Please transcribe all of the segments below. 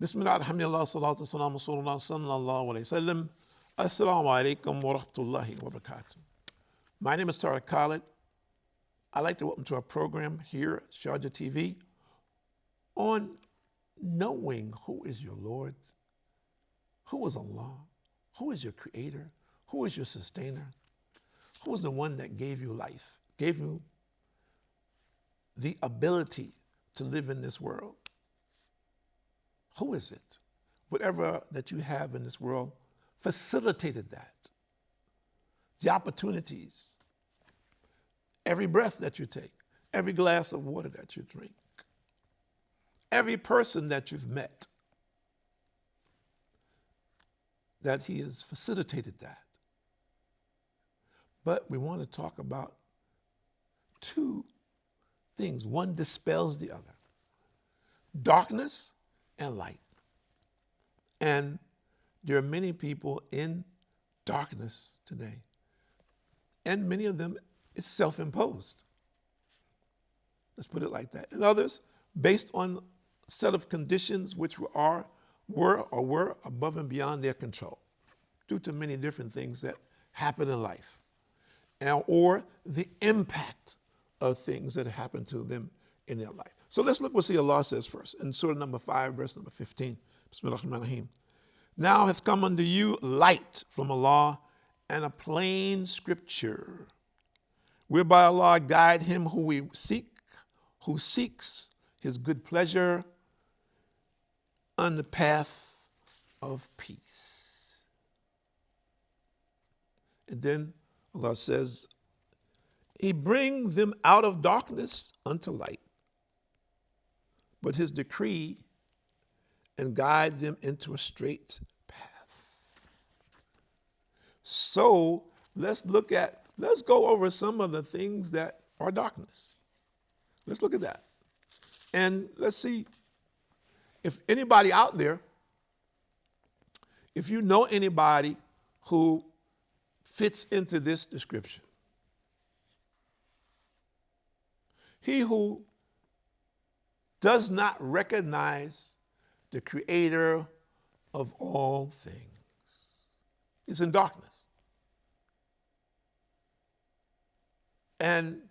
Bismillah, alhamdulillah, salatu wassalamu rasulullah sallallahu alayhi wa sallam. Assalamu alaikum wa rahmatullahi wa barakatuh. My name is Tariq Khalid. I'd like to welcome to our program here at Sharjah TV on knowing who is your Lord, who is Allah, who is your creator, who is your sustainer, who is the one that gave you life, gave you the ability to live in this world. Who is it? Whatever that you have in this world facilitated that. The opportunities, every breath that you take, every glass of water that you drink, every person that you've met, that he has facilitated that. But we want to talk about two things. One dispels the other. Darkness and light. And there are many people in darkness today. And many of them is self-imposed. Let's put it like that. And others, based on a set of conditions which were above and beyond their control, due to many different things that happen in life, or the impact of things that happen to them in their life. So let's look what Allah says first in Surah number 5, verse number 15. Bismillahirrahmanirrahim. Now hath come unto you light from Allah and a plain scripture, whereby Allah guide him who seeks his good pleasure on the path of peace. And then Allah says, he bring them out of darkness unto light, but his decree and guide them into a straight path. So let's go over some of the things that are darkness. Let's look at that. And let's see if anybody out there, if you know anybody who fits into this description. He who does not recognize the creator of all things is in darkness. And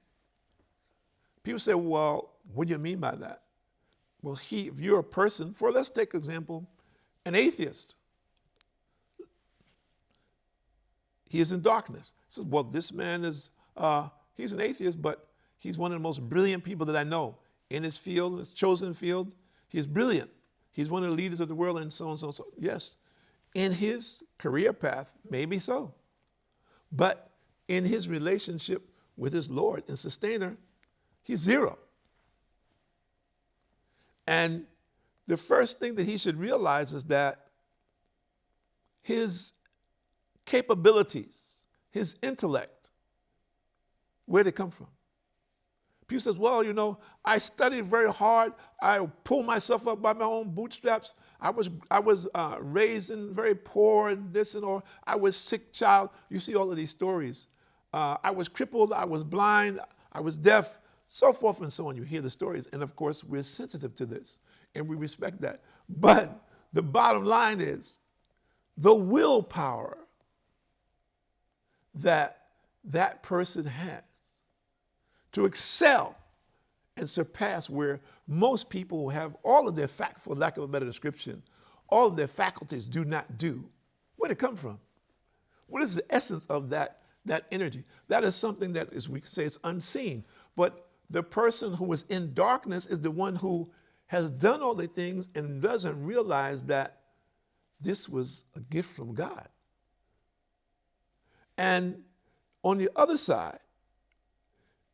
people say, well, what do you mean by that? Well, if you're a person, let's take example, an atheist. He is in darkness. He says, well, this man is, he's an atheist, but he's one of the most brilliant people that I know in his field, his chosen field. He's brilliant. He's one of the leaders of the world and so on and so on. So, yes, in his career path, maybe so. But in his relationship with his Lord and sustainer, he's zero. And the first thing that he should realize is that his capabilities, his intellect, where'd it come from? People says, well, I studied very hard. I pulled myself up by my own bootstraps. I was raised in very poor and this and or I was sick child. You see all of these stories. I was crippled. I was blind. I was deaf, so forth and so on. You hear the stories. And of course, we're sensitive to this and we respect that. But the bottom line is the willpower that person has to excel and surpass where most people who have all of their for lack of a better description, all of their faculties do not do. Where'd it come from? What is the essence of that energy? That is something that is, we can say, it's unseen. But the person who is in darkness is the one who has done all the things and doesn't realize that this was a gift from God. And on the other side,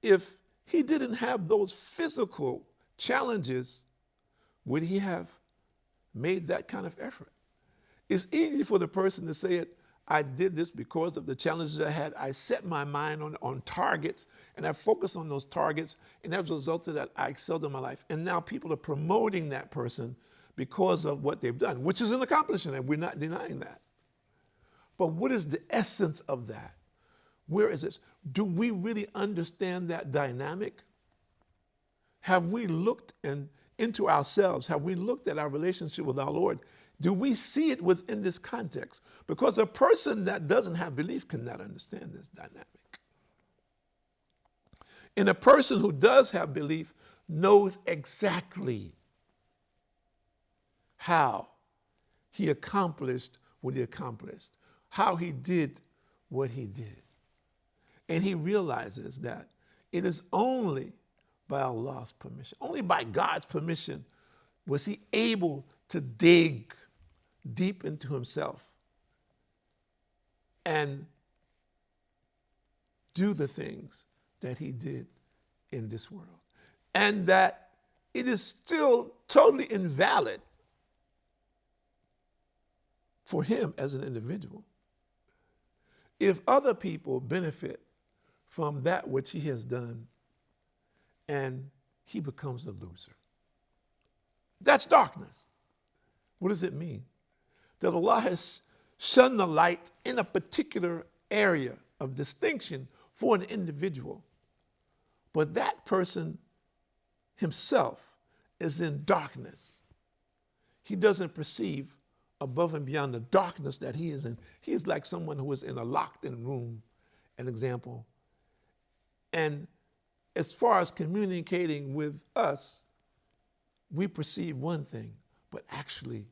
if he didn't have those physical challenges, would he have made that kind of effort? It's easy for the person to say it, I did this because of the challenges I had. I set my mind on targets, and I focused on those targets, and as a result of that, I excelled in my life. And now people are promoting that person because of what they've done, which is an accomplishment, and we're not denying that. But what is the essence of that? Where is this? Do we really understand that dynamic? Have we looked and into ourselves? Have we looked at our relationship with our Lord? Do we see it within this context? Because a person that doesn't have belief cannot understand this dynamic. And a person who does have belief knows exactly how he accomplished what he accomplished, how he did what he did. And he realizes that it is only by Allah's permission, only by God's permission was he able to dig deep into himself and do the things that he did in this world. And that it is still totally invalid for him as an individual if other people benefit from that which he has done and he becomes the loser. That's darkness. What does it mean? That Allah has shone the light in a particular area of distinction for an individual, but that person himself is in darkness. He doesn't perceive above and beyond the darkness that he is in. He is like someone who is in a locked-in room, an example. And as far as communicating with us, we perceive one thing, but actually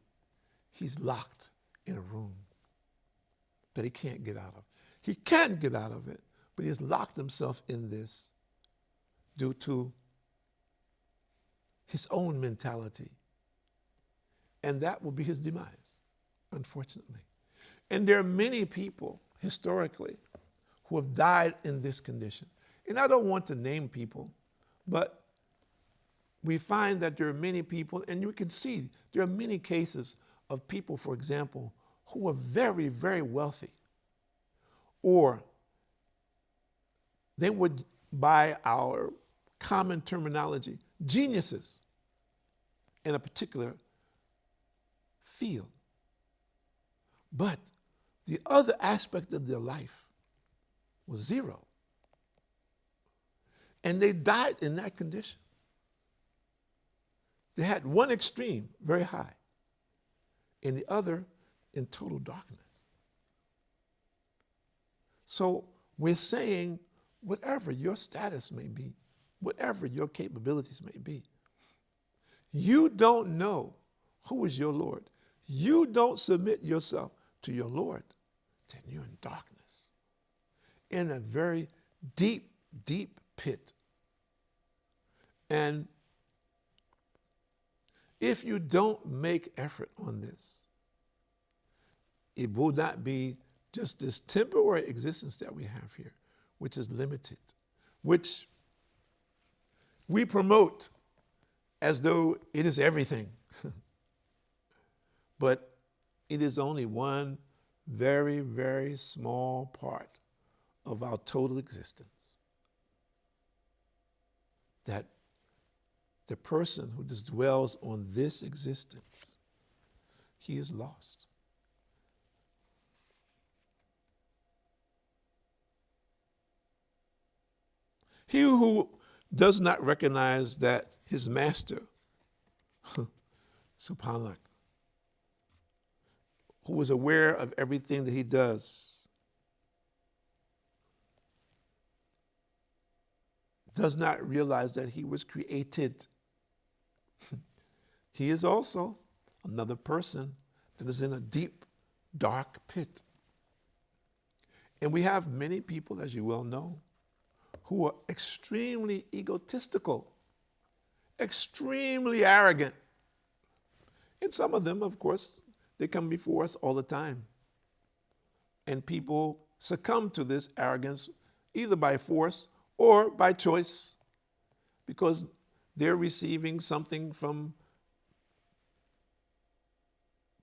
he's locked in a room that he can't get out of. He can get out of it, but he's locked himself in this due to his own mentality. And that will be his demise, unfortunately. And there are many people historically who have died in this condition. And I don't want to name people, but we find that there are many people, and you can see there are many cases of people, for example, who are very, very wealthy, or they would, by our common terminology, geniuses in a particular field. But the other aspect of their life was zero. And they died in that condition. They had one extreme, very high, and the other in total darkness. So we're saying, whatever your status may be, whatever your capabilities may be, you don't know who is your Lord. You don't submit yourself to your Lord, then you're in darkness, in a very deep, deep pit. And if you don't make effort on this, it will not be just this temporary existence that we have here, which is limited, which we promote as though it is everything. But it is only one very, very small part of our total existence. That the person who just dwells on this existence, he is lost. He who does not recognize that his master, subhanAllah, who is aware of everything that he does not realize that he was created. He is also another person that is in a deep, dark pit. And we have many people, as you well know, who are extremely egotistical, extremely arrogant. And some of them, of course, they come before us all the time. And people succumb to this arrogance either by force or by choice, because they're receiving something from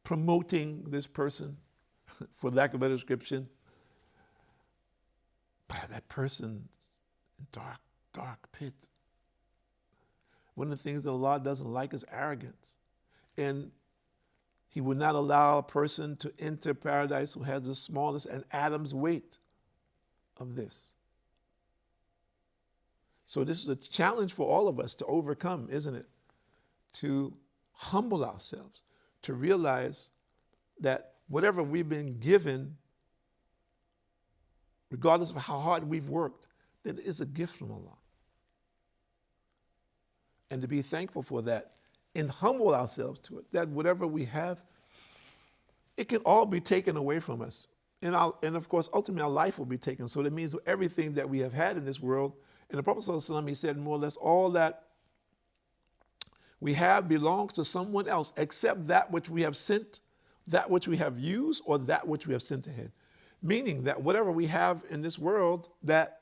promoting this person, for lack of a better description. But that person's in dark, dark pit. One of the things that Allah doesn't like is arrogance. And He would not allow a person to enter paradise who has the smallest an atom's weight of this. So this is a challenge for all of us to overcome, isn't it? to humble ourselves, to realize that whatever we've been given, regardless of how hard we've worked, that it is a gift from Allah. And to be thankful for that and humble ourselves to it, that whatever we have, it can all be taken away from us. And of course, ultimately our life will be taken. So that means everything that we have had in this world, and the Prophet ﷺ, he said more or less, all that we have belongs to someone else except that which we have sent, that which we have used, or that which we have sent ahead. Meaning that whatever we have in this world, that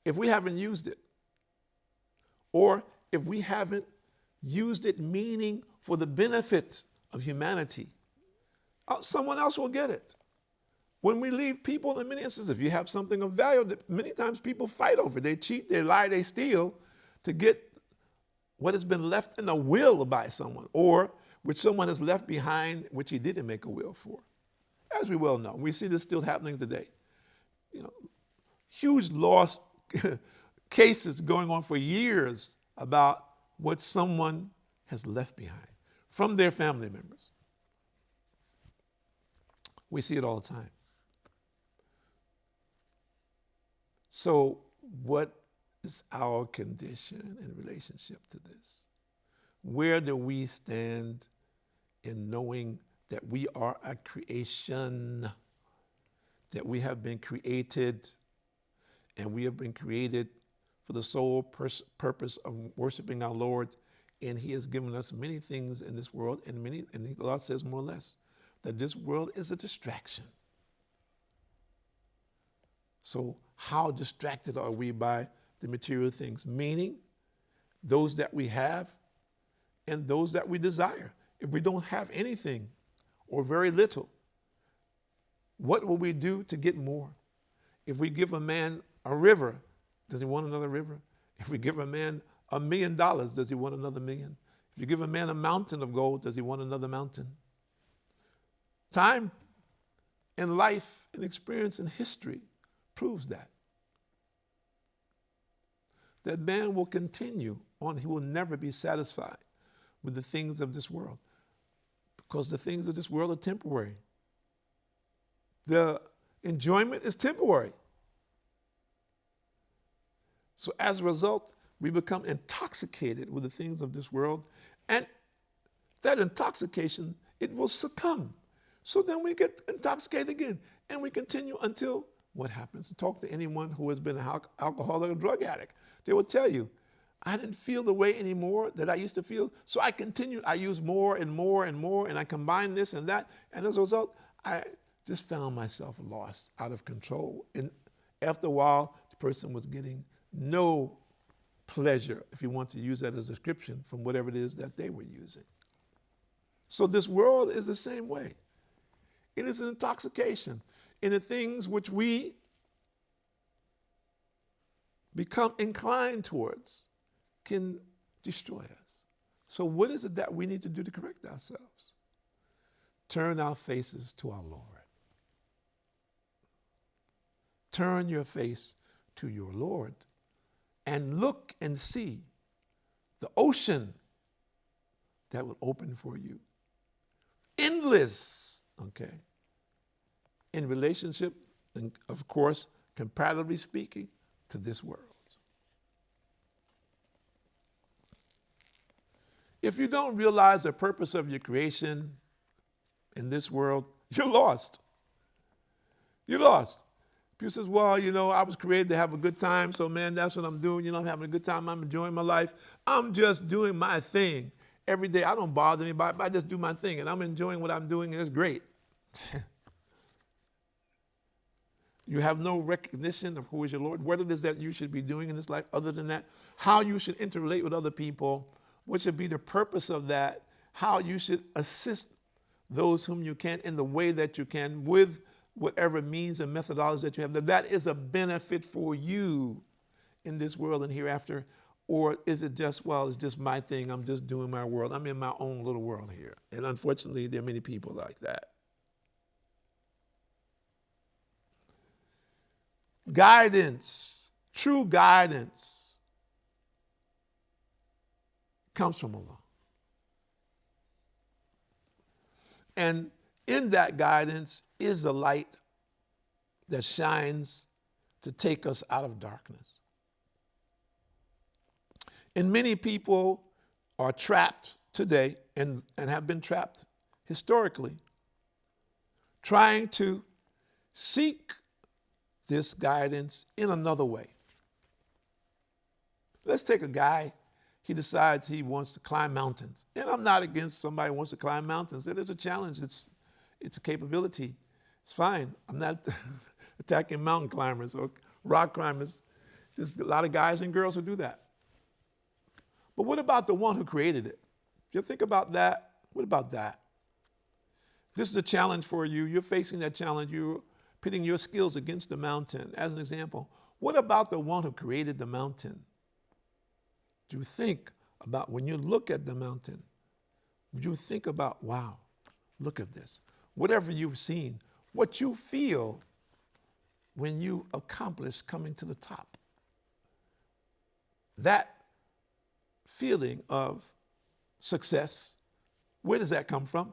if we haven't used it, or if we haven't used it meaning for the benefit of humanity, someone else will get it. When we leave people, in many instances, if you have something of value, that many times people fight over. They cheat, they lie, they steal to get what has been left in a will by someone, or which someone has left behind, which he didn't make a will for. As we well know, we see this still happening today. You know, huge lost cases going on for years about what someone has left behind from their family members. We see it all the time. So what is our condition in relationship to this? Where do we stand in knowing that we are a creation, that we have been created, and we have been created for the sole purpose of worshiping our Lord, and he has given us many things in this world, and Allah says more or less that this world is a distraction. So how distracted are we by the material things? Meaning those that we have and those that we desire. If we don't have anything or very little, what will we do to get more? If we give a man a river, does he want another river? If we give a man $1 million, does he want another million? If you give a man a mountain of gold, does he want another mountain? Time and life and experience and history proves that. That man will continue on. He will never be satisfied with the things of this world, because the things of this world are temporary. The enjoyment is temporary. So as a result, we become intoxicated with the things of this world, and that intoxication, it will succumb. So then we get intoxicated again, and we continue until what happens? Talk to anyone who has been an alcoholic or drug addict. They will tell you, I didn't feel the way anymore that I used to feel, so I continued. I use more and more and more, and I combine this and that, and as a result, I just found myself lost, out of control. And after a while, the person was getting no pleasure, if you want to use that as a description, from whatever it is that they were using. So this world is the same way. It is an intoxication in the things which we become inclined towards can destroy us. So what is it that we need to do to correct ourselves? Turn our faces to our Lord. Turn your face to your Lord and look and see the ocean that will open for you. Endless, okay, in relationship, and of course, comparatively speaking, to this world. If you don't realize the purpose of your creation in this world, you're lost. You're lost. People says, well, you know, I was created to have a good time, so man, that's what I'm doing. You know, I'm having a good time. I'm enjoying my life. I'm just doing my thing every day. I don't bother anybody. I just do my thing, and I'm enjoying what I'm doing, and it's great. You have no recognition of who is your Lord, what it is that you should be doing in this life other than that, how you should interrelate with other people, what should be the purpose of that, how you should assist those whom you can in the way that you can with whatever means and methodologies that you have. That is a benefit for you in this world and hereafter. Or is it just, well, it's just my thing, I'm just doing my world. I'm in my own little world here. And unfortunately, there are many people like that. Guidance, true guidance, comes from Allah. And in that guidance is the light that shines to take us out of darkness. And many people are trapped today and have been trapped historically, trying to seek this guidance in another way. Let's take a guy, he decides he wants to climb mountains. And I'm not against somebody who wants to climb mountains. It is a challenge. It's a capability. It's fine. I'm not attacking mountain climbers or rock climbers. There's a lot of guys and girls who do that. But what about the one who created it? If you think about that, what about that? This is a challenge for you. You're facing that challenge. You're pitting your skills against the mountain. As an example, what about the one who created the mountain? Do you think about when you look at the mountain, would you think about, wow, look at this. Whatever you've seen, what you feel when you accomplish coming to the top. That feeling of success, where does that come from?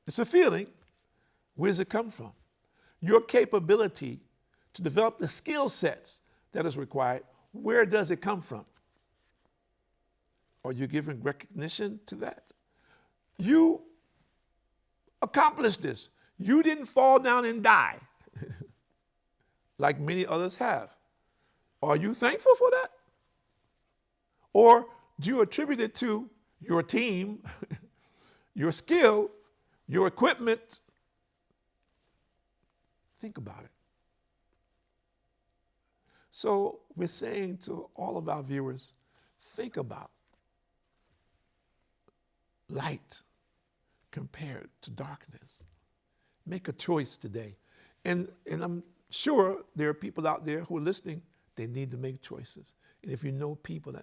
It's a feeling. Where does it come from? Your capability to develop the skill sets that is required, where does it come from? Are you giving recognition to that? You accomplished this. You didn't fall down and die like many others have. Are you thankful for that? Or do you attribute it to your team, your skill, your equipment? Think about it. So we're saying to all of our viewers, think about light compared to darkness. Make a choice today. And I'm sure there are people out there who are listening, they need to make choices. And if you know people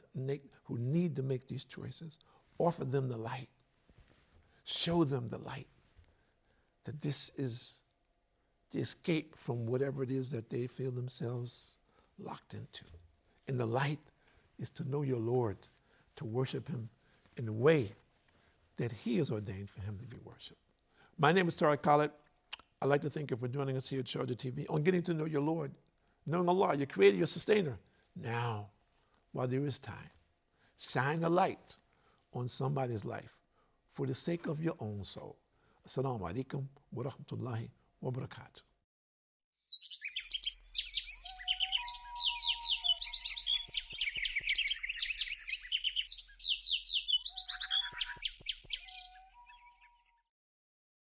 who need to make these choices, offer them the light. Show them the light. That this is the escape from whatever it is that they feel themselves locked into. And the light is to know your Lord, to worship him in the way that he has ordained for him to be worshiped. My name is Tariq Khalid. I'd like to thank you for joining us here at Sharjah TV on getting to know your Lord, knowing Allah, your creator, your sustainer. Now, while there is time, shine a light on somebody's life for the sake of your own soul. Assalamu alaikum wa rahmatullahi wa barakatuh.